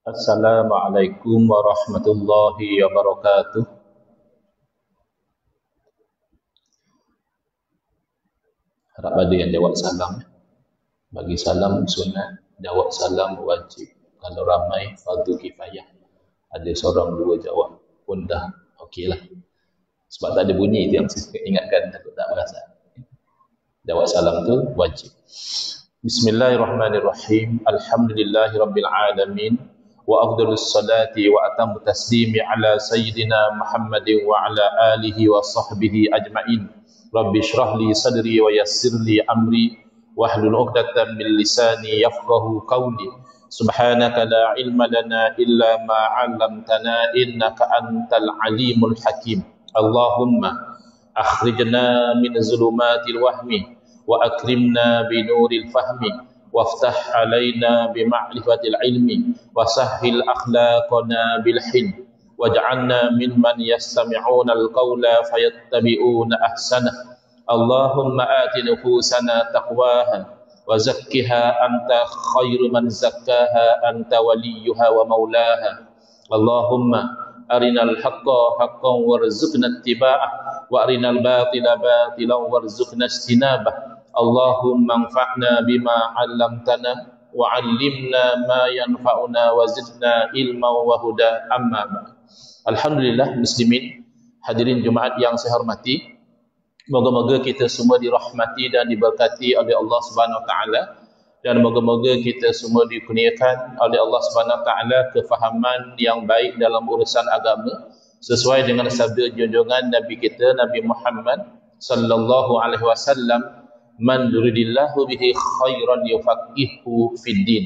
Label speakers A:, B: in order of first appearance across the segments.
A: Assalamualaikum warahmatullahi wabarakatuh. Harap ada yang jawab salam. Bagi salam sunat, jawab salam wajib. Kalau ramai, fardu kifayah. Ada seorang dua jawab pun dah okey lah. Sebab tak ada bunyi itu yang saya ingatkan, takut tak berasa. Jawab salam tu wajib. Bismillahirrahmanirrahim. Alhamdulillahirabbil alamin. Wa afdhalus salati wa atammu taslimi ala sayyidina Muhammadin wa ala alihi wa sahbihi ajma'in. Rabbi shrah li sadri wa yassir li amri wahlul 'uqdatam min lisani yafqahu qawli. Subhanaka la ilma lana illa ma 'allamtana innaka antal alimul hakim. Allahumma akhrijna min zulumatil wahmi wa akrimna bi nuril fahmi waftah alaina bi ma'rifatil ilmi wa sahhil akhlaqana bil hilm waj'alna mimman yastami'una al-qawla fayattabi'una ahsana. Allahumma ati nufusana taqwaha wa zakkiha anta khairu man zakkaha anta waliyuha wa maulaha. Allahumma arinal haqqa haqqan warzuqna ittiba'ah wa arinal batila batilan warzuqna ijtinabah. Allahumma anfa'na bima 'allamtana wa 'allimna ma yanfa'una wa zidna ilman wa huda. Amma ba'd. Alhamdulillah muslimin, hadirin Jumaat yang saya hormati. Moga-moga kita semua dirahmati dan diberkati oleh Allah Subhanahu Wa Taala, dan moga-moga kita semua dikurniakan oleh Allah Subhanahu Wa Taala kefahaman yang baik dalam urusan agama sesuai dengan sabda junjungan Nabi kita Nabi Muhammad sallallahu alaihi wasallam, man yuridillahu bihi khairan yufaqihu fid din.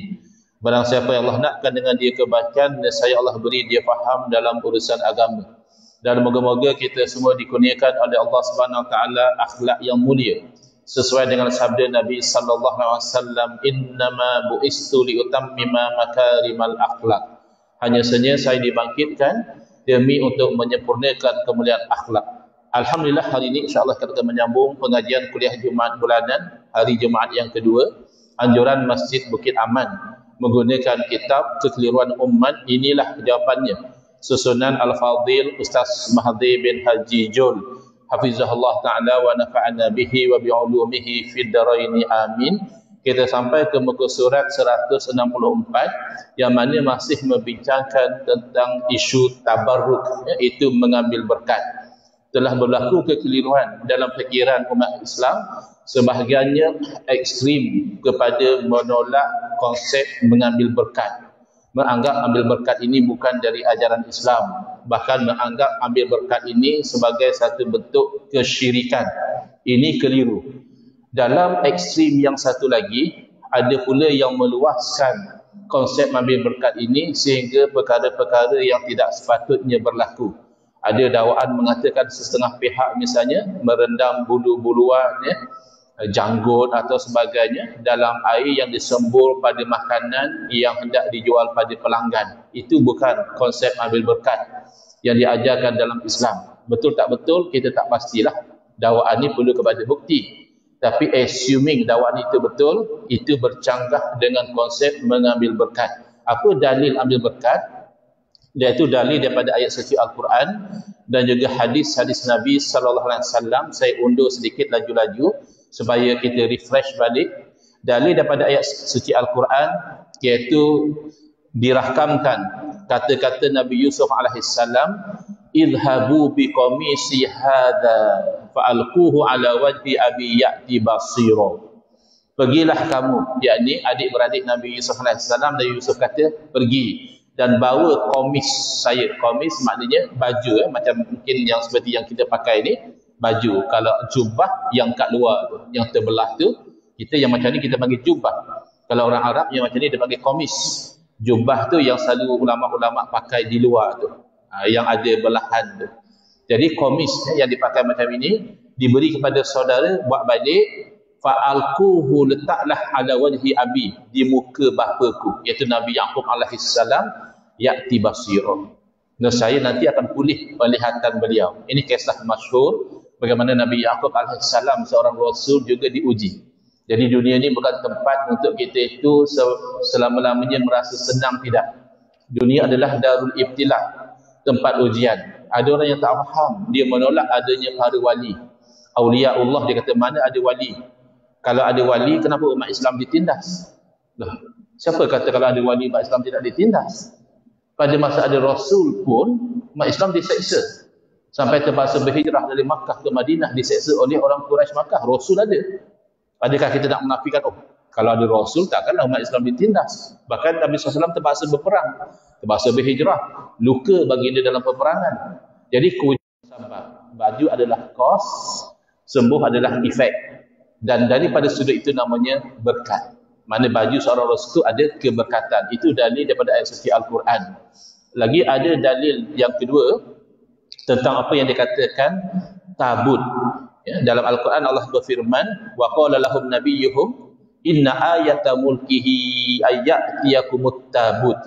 A: Barang siapa yang Allah nakkan dengan dia kebaikan, nescaya Allah beri dia faham dalam urusan agama. Dan moga-moga kita semua dikurniakan oleh Allah Subhanahu Wa Taala akhlak yang mulia sesuai dengan sabda Nabi sallallahu alaihi wasallam, innama bu'istu liutammima makarimal akhlak. Hanya saja saya dibangkitkan demi untuk menyempurnakan kemuliaan akhlak. Alhamdulillah, hari ini insya-Allah kita akan menyambung pengajian kuliah Jumaat bulanan, hari Jumaat yang kedua, anjuran Masjid Bukit Aman menggunakan kitab Kekeliruan Ummat. Inilah jawapannya, susunan Al-Fadhil Ustaz Mahdi bin Haji Jul hafizahullah ta'ala wa nafa'ana bihi wa bi'ulumihi fid daraini amin. Kita sampai ke muka surat 164 yang mana masih membincangkan tentang isu tabarruk, iaitu mengambil berkat. Telah berlaku kekeliruan dalam fikiran umat Islam, sebahagiannya ekstrim kepada menolak konsep mengambil berkat, menganggap ambil berkat ini bukan dari ajaran Islam, bahkan menganggap ambil berkat ini sebagai satu bentuk kesyirikan. Ini keliru. Dalam ekstrim yang satu lagi, ada pula yang meluaskan konsep ambil berkat ini sehingga perkara-perkara yang tidak sepatutnya berlaku. Ada dakwaan mengatakan setengah pihak misalnya merendam bulu-buluan, janggut atau sebagainya dalam air yang disembur pada makanan yang hendak dijual pada pelanggan. Itu bukan konsep ambil berkat yang diajarkan dalam Islam. Betul tak betul kita tak pastilah. Dakwaan ini perlu kepada bukti. Tapi assuming dakwaan itu betul, itu bercanggah dengan konsep mengambil berkat. Apa dalil ambil berkat? Iaitu dalil daripada ayat suci Al-Quran dan juga hadis-hadis Nabi sallallahu alaihi wasallam. Saya undur sedikit laju-laju supaya kita refresh balik. Dalil daripada ayat suci Al-Quran iaitu dirahkamkan kata-kata Nabi Yusuf alaihissalam, idhabu biqamisi hadha fa'alquhu ala wajhi abi ya'ti basira. Pergilah kamu, yakni adik-beradik Nabi Yusuf alaihissalam, dan Yusuf kata pergi dan bawa komis saya. Komis maknanya baju, macam mungkin yang seperti yang kita pakai ni, baju. Kalau jubah yang kat luar tu, yang terbelah tu, kita yang macam ni kita panggil jubah. Kalau orang Arab yang macam ni dia panggil komis. Jubah tu yang selalu ulama-ulama pakai di luar tu, yang ada belahan tu. Jadi komis yang dipakai macam ini diberi kepada saudara, buat balik, fa'alquhu, letaklah ala wajhi abi, di muka bapaku, iaitu Nabi Yaqub alaihissalam, ya'ti basira. Saya nanti akan pulih penglihatan beliau. Ini kisah masyhur bagaimana Nabi Yaqub alaihissalam seorang rasul juga diuji. Jadi dunia ini bukan tempat untuk kita itu selama-lamanya merasa senang, tidak. Dunia adalah darul ibtila, tempat ujian. Ada orang yang tak faham, dia menolak adanya para wali. Aulia Allah, dia kata mana ada wali? Kalau ada wali, kenapa umat Islam ditindas? Lah, siapa kata kalau ada wali umat Islam tidak ditindas? Pada masa ada Rasul pun, umat Islam diseksa. Sampai terpaksa berhijrah dari Makkah ke Madinah, diseksa oleh orang Quraisy Makkah. Rasul ada. Adakah kita nak menafikan, kalau ada Rasul, takkanlah umat Islam ditindas. Bahkan Nabi SAW terpaksa berperang, terpaksa berhijrah, luka baginda dalam peperangan. Jadi sebab baju adalah kos, sembuh adalah efek. Dan daripada sudut itu namanya berkat. Mana baju seorang Rasul itu ada keberkatan. Itu dalil daripada ayat suci Al-Quran. Lagi ada dalil yang kedua tentang apa yang dikatakan tabut. Ya, dalam Al-Quran Allah berfirman, wa qala lahum nabiyyuhum inna ayata mulkihi ayyatiyakumut tabut.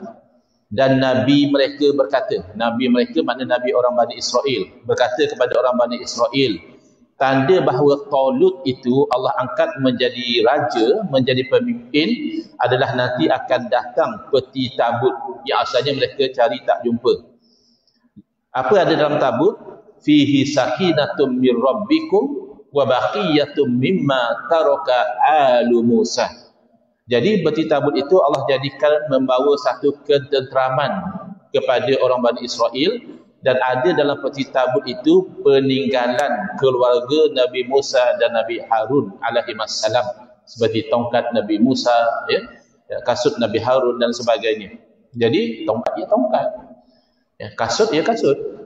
A: Dan nabi mereka berkata, nabi mereka makna nabi orang Bani Israel, berkata kepada orang Bani Israel, tanda bahawa Talut itu Allah angkat menjadi raja, menjadi pemimpin adalah nanti akan datang peti tabut yang asalnya mereka cari tak jumpa. Apa ada dalam tabut? Fihi sakinatum mir rabbikum wa baqiyatum mimma taraka alu Musa. Jadi peti tabut itu Allah jadikan membawa satu ketenteraman kepada orang Bani Israel, dan ada dalam peti tabut itu peninggalan keluarga Nabi Musa dan Nabi Harun alaihissalam, seperti tongkat Nabi Musa, ya, kasut Nabi Harun dan sebagainya. Jadi tongkat ya tongkat, ya, kasut ya kasut,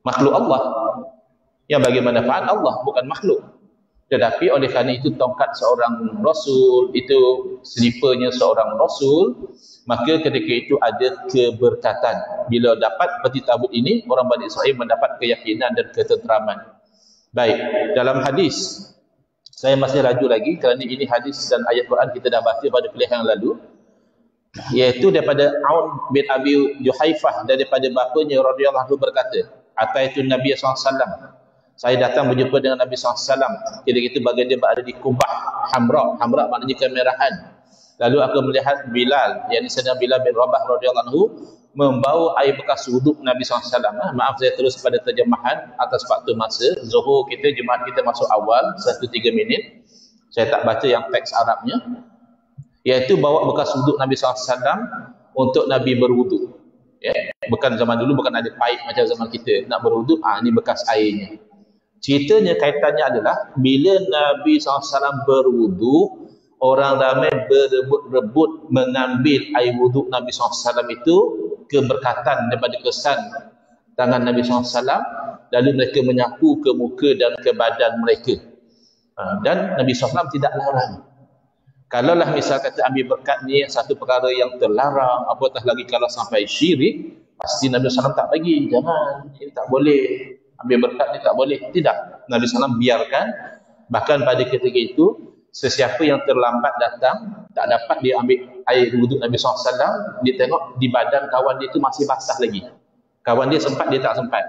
A: makhluk Allah yang bagi manfaat Allah, bukan makhluk. Tetapi oleh kerana itu tongkat seorang Rasul, itu selipernya seorang Rasul, maka ketika itu ada keberkatan. Bila dapat peti tabut ini, orang Bani Israel mendapat keyakinan dan ketenteraman. Baik, dalam hadis, saya masih ragu lagi kerana ini hadis dan ayat Quran kita dah baca pada kuliah yang lalu, iaitu daripada Aun bin Abi Juhaifah, daripada bapanya radhiyallahu anhu berkata, ataitu Nabi SAW, saya datang berjumpa dengan Nabi SAW. Kira-kira bagian dia berada di Kubah Hamra. Hamra maknanya kemerahan. Lalu aku melihat Bilal, yang disana Bilal bin Rabah radhiyallahu anhu, membawa air bekas wuduk Nabi SAW. Maaf saya terus pada terjemahan atas faktor masa. Zuhur kita, Jumaat kita masuk awal 1-3 minit. Saya tak baca yang teks Arabnya. Iaitu bawa bekas wuduk Nabi SAW untuk Nabi berwuduk. Ya, bukan zaman dulu, bukan ada paip macam zaman kita. Nak berwuduk, ini bekas airnya. Ceritanya, kaitannya adalah bila Nabi SAW berwuduk, orang ramai berebut-rebut mengambil air wuduk Nabi SAW itu, keberkatan daripada kesan tangan Nabi SAW, lalu mereka menyapu ke muka dan ke badan mereka. Dan Nabi SAW tidak larang. Kalaulah misal kata ambil berkat ni satu perkara yang terlarang, apatah lagi kalau sampai syirik, pasti Nabi SAW tak bagi. Jangan, ini tak boleh. Ambil berkat ni tak boleh. Tidak. Nabi SAW biarkan. Bahkan pada ketika itu, sesiapa yang terlambat datang, tak dapat dia ambil air wuduk Nabi SAW, dia tengok di badan kawan dia itu masih basah lagi. Kawan dia sempat, dia tak sempat.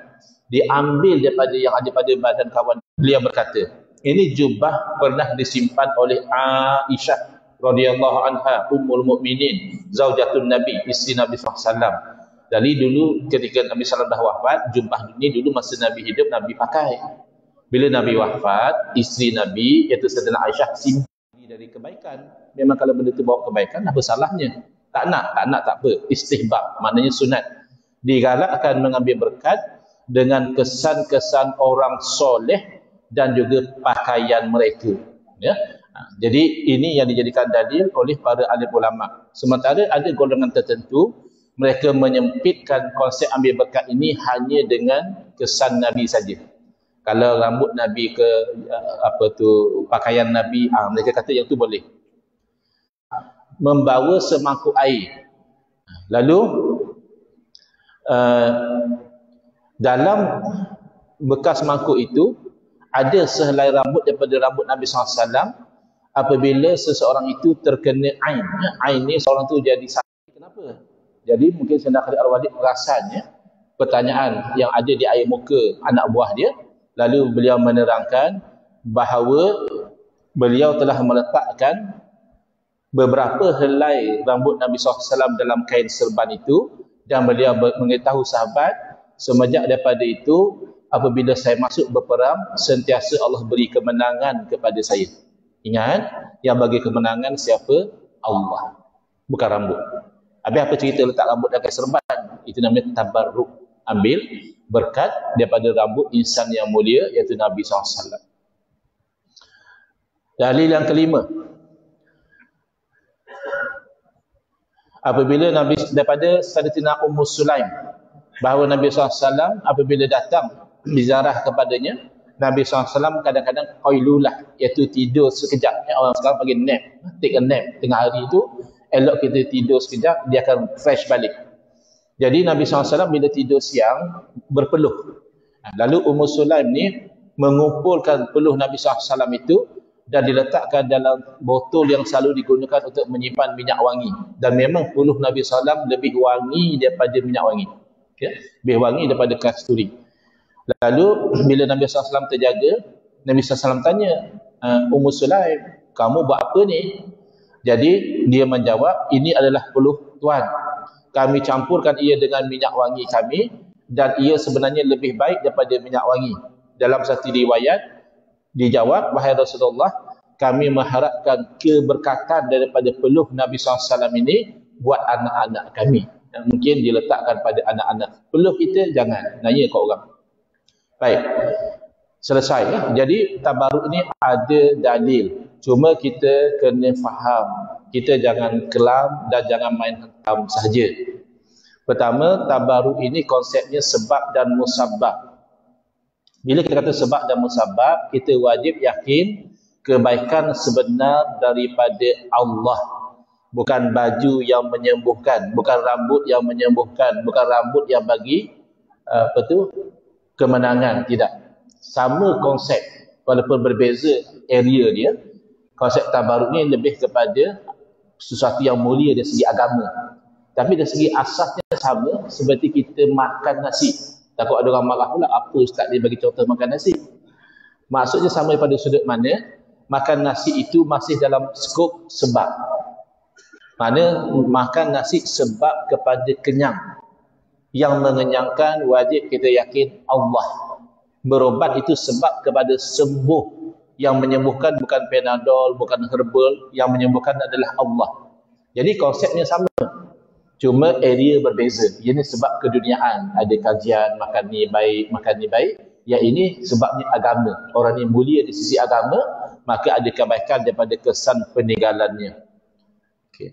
A: Dia ambil daripada yang ada pada badan kawan. Beliau berkata, ini jubah pernah disimpan oleh Aisyah radhiyallahu anha, ummul mukminin, zaujatun Nabi, isteri Nabi SAW. Dari dulu ketika Nabi SAW dah wafat, jubah ini dulu masa Nabi hidup Nabi pakai. Bila Nabi wafat, isteri Nabi iaitu Sayyidatina Aisyah simpan dari kebaikan. Memang kalau benda itu bawa kebaikan, apa salahnya? Tak nak tak apa. Istihbab, maknanya sunat. Digalakkan mengambil berkat dengan kesan-kesan orang soleh dan juga pakaian mereka. Ya. Jadi ini yang dijadikan dalil oleh para alim ulama. Sementara ada golongan tertentu, mereka menyempitkan konsep ambil berkat ini hanya dengan kesan Nabi saja. Kalau rambut Nabi ke pakaian Nabi, mereka kata yang tu boleh. Membawa semangkuk air. Lalu dalam bekas mangkuk itu ada sehelai rambut daripada rambut Nabi SAW. Apabila seseorang itu terkena ain, ain ni seorang tu jadi sakit. Kenapa? Jadi mungkin Sayyidina Khalid Al-Walid perasannya pertanyaan yang ada di air muka anak buah dia. Lalu beliau menerangkan bahawa beliau telah meletakkan beberapa helai rambut Nabi SAW dalam kain serban itu, Dan beliau mengetahui sahabat, semenjak daripada itu, apabila saya masuk berperang, sentiasa Allah beri kemenangan kepada saya. Ingat, yang bagi kemenangan siapa? Allah, bukan rambut. Habis apa cerita letak rambut dalam serban? Itu namanya tabarruk. Ambil berkat daripada rambut insan yang mulia, iaitu Nabi SAW. Dalil yang kelima, apabila Nabi daripada Sayyidatina Ummu Sulaim, bahawa Nabi SAW apabila datang berziarah kepadanya, Nabi SAW kadang-kadang qailulah, iaitu tidur sekejap. Orang sekarang panggil nap, take a nap. Tengah hari itu elok kita tidur sekejap, dia akan fresh balik. Jadi Nabi SAW bila tidur siang berpeluh. Lalu Ummu Sulaim ni mengumpulkan peluh Nabi SAW itu dan diletakkan dalam botol yang selalu digunakan untuk menyimpan minyak wangi. Dan memang peluh Nabi SAW lebih wangi daripada minyak wangi. Okay? Lebih wangi daripada kasturi. Lalu bila Nabi SAW terjaga, Nabi SAW tanya, Ummu Sulaim, kamu buat apa ni? Jadi dia menjawab, ini adalah peluh Tuhan. Kami campurkan ia dengan minyak wangi kami, dan ia sebenarnya lebih baik daripada minyak wangi. Dalam satu riwayat dijawab, wahai Rasulullah, kami mengharapkan keberkatan daripada peluh Nabi SAW ini buat anak-anak kami. Dan mungkin diletakkan pada anak-anak. Peluh kita jangan, nanya kat orang. Baik, selesai ya. Jadi tabaruk ni ada dalil. Cuma kita kena faham. Kita jangan kelam dan jangan main hakam sahaja. Pertama, tabaruk ini konsepnya sebab dan musabab. Bila kita kata sebab dan musabab, kita wajib yakin kebaikan sebenar daripada Allah. Bukan baju yang menyembuhkan, bukan rambut yang menyembuhkan, bukan rambut yang bagi kemenangan, tidak. Sama konsep, walaupun berbeza area dia. Konsep tabaruk ni lebih kepada sesuatu yang mulia dari segi agama. Tapi dari segi asasnya sama, seperti kita makan nasi. Takut ada orang marah pula, apa Ustaz dia bagi contoh makan nasi? Maksudnya sama pada sudut mana, makan nasi itu masih dalam skop sebab. Mana makan nasi sebab kepada kenyang. Yang mengenyangkan wajib kita yakin Allah. Berobat itu sebab kepada sembuh. Yang menyembuhkan bukan Panadol, bukan herbal. Yang menyembuhkan adalah Allah. Jadi konsepnya sama. Cuma area berbeza. Ini sebab keduniaan. Ada kajian, makan ni baik, makan ni baik. Yang ini sebabnya agama. Orang ni mulia di sisi agama, maka ada kebaikan daripada kesan peninggalannya. Okay.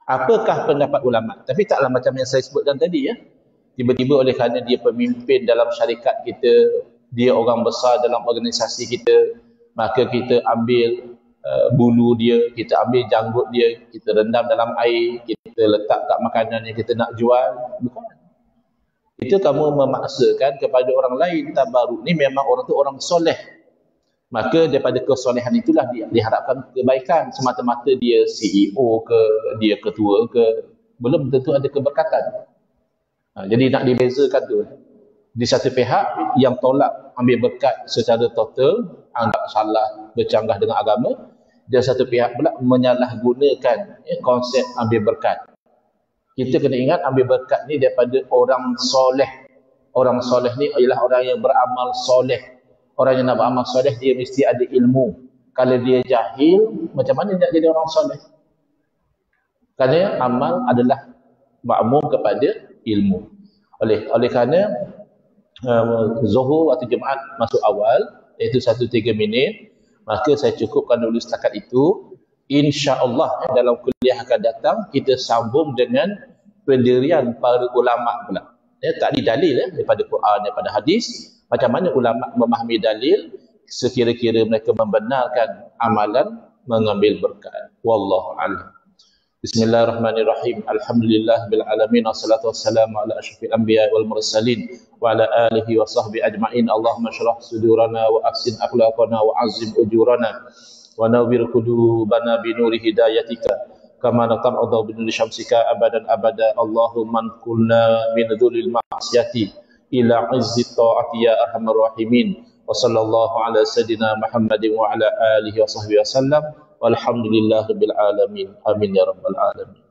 A: Apakah pendapat ulama? Tapi taklah macam yang saya sebutkan tadi ya. Tiba-tiba oleh kerana dia pemimpin dalam syarikat kita, dia orang besar dalam organisasi kita, maka kita ambil bulu dia, kita ambil janggut dia, kita rendam dalam air, kita letak kat makanan yang kita nak jual. Bukan. Itu kamu memaksakan kepada orang lain. Tabaruk ni memang orang tu orang soleh. Maka daripada kesolehan itulah diharapkan kebaikan. Semata-mata dia CEO ke, dia ketua ke, belum tentu ada keberkatan. Jadi nak dibezakan tu. Di satu pihak yang tolak ambil berkat secara total, anggap salah, bercanggah dengan agama. Dan satu pihak pula menyalahgunakan konsep ambil berkat. Kita kena ingat ambil berkat ni daripada orang soleh. Orang soleh ni ialah orang yang beramal soleh. Orang yang nak beramal soleh, dia mesti ada ilmu. Kalau dia jahil, macam mana nak jadi orang soleh? Kerana amal adalah makmum kepada ilmu. Oleh kerana Zuhur atau Jumaat masuk awal, iaitu 1-3 minit, maka saya cukupkan dulu setakat itu. InsyaAllah dalam kuliah akan datang, kita sambung dengan pendirian para ulama pula. Tak didalil daripada Quran, daripada hadis. Macam mana ulama memahami dalil sekira-kira mereka membenarkan amalan mengambil berkat. Wallahu a'lam. Bismillahirrahmanirrahim. Alhamdulillah bil alamin wassalatu wassalamu ala asyrafil anbiya wal mursalin wa ala alihi wa sahbihi ajmain. Allahumma shrah sudurana wa ahsin akhlaqana wa azim ujurana wa nawwir qulubana bi nuri hidayatika kama nata'adhu bi nuri syamsika abadan abada. Allahumma anqulna min dhulil ma'siyati ila izzi ta'ati ya arhamar rahimin. Wa sallallahu ala sayyidina Muhammadin wa ala alihi wa sahbihi wasallam. Walhamdulillahirabbil alamin. Amin ya rabbal alamin.